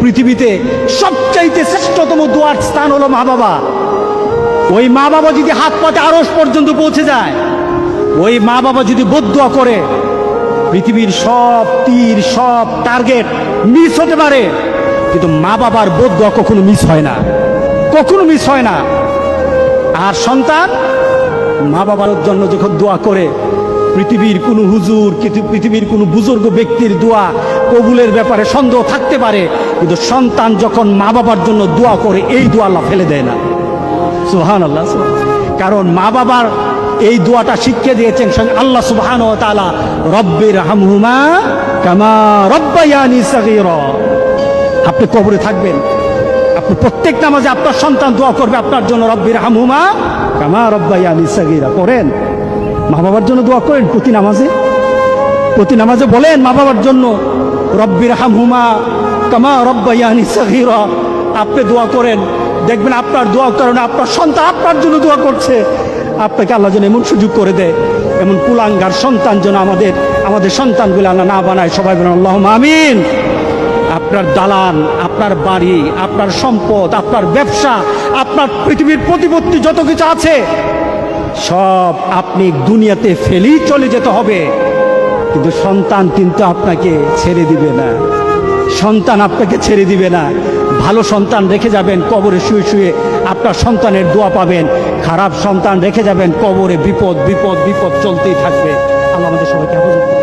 পৃথিবীতে সবচাইতে শ্রেষ্ঠতম দোয়ার স্থান হলো মা বাবা। ওই মা বাবা যদি হাত পাতে আরশ পর্যন্ত পৌঁছে যায়, ওই মা বাবা যদি বদদুয়া করে, পৃথিবীর সব তীর সব টার্গেট মিস হতে পারে, কিন্তু মা বাবার বদদুয়া কখনো মিস হয় না, কখনো মিস হয় না। আর সন্তান মা বাবার জন্য যখন দোয়া করে, পৃথিবীর কোনো হুজুর, পৃথিবীর কোনো বুজুর্গ ব্যক্তির দোয়া কবুলের ব্যাপারে সন্দেহ থাকতে পারে, কিন্তু সন্তান যখন মা বাবার জন্য দোয়া করে, এই দোয়া আল্লাহ ফেলে দেয় না। সুবহানাল্লাহ। কারণ মা বাবার এই দোয়াটা শিখিয়ে দিয়েছেন স্বয়ং আল্লাহ সুবহানাহু ওয়া তাআলা, রব্বির হামহুমা কামা রব্বায়ানি সাগীরা। আপনি কবরে থাকবেন, আপনি প্রত্যেক নামাজে আপনার সন্তান দোয়া করবে আপনার জন্য, রব্বির হামহুমা কামা রব্বায়ানি সাগীরা। করেন, মা বাবার জন্য দোয়া করেন প্রতি নামাজে বলেন মা বাবার জন্য, রব্বির হামহুমা কামা রব্বায়ানি সাগীরা। আপনি দোয়া করেন, দেখবেন আপনার দোয়ার কারণে আপনার সন্তান আপনার জন্য দোয়া করছে। আপনাকে আল্লাহ যেন এমন সুযোগ করে দেয়, এমন কুলাঙ্গার সন্তান যেন আমাদের সন্তানগুলো আল্লাহ না বানায়। সবাই বলেন আল্লাহুম্মা আমিন। আপনার দালান, আপনার বাড়ি, আপনার সম্পদ, আপনার ব্যবসা, আপনার পৃথিবীর প্রতিপত্তি যত কিছু আছে, সব আপনি দুনিয়াতে ফেলেই চলে যেতে হবে, কিন্তু সন্তান কিন্তু আপনাকে ছেড়ে দিবে না। সন্তান আপনাকে ছেড়ে দিবে না। ভালো সন্তান রেখে যাবেন, কবরে শুয়ে শুয়ে আপনার সন্তানের দোয়া পাবেন। খারাপ সন্তান রেখে যাবেন, কবরে বিপদ বিপদ বিপদ চলতেই থাকবে। আল্লাহ আমাদের সবাইকে হেফাজত করুন।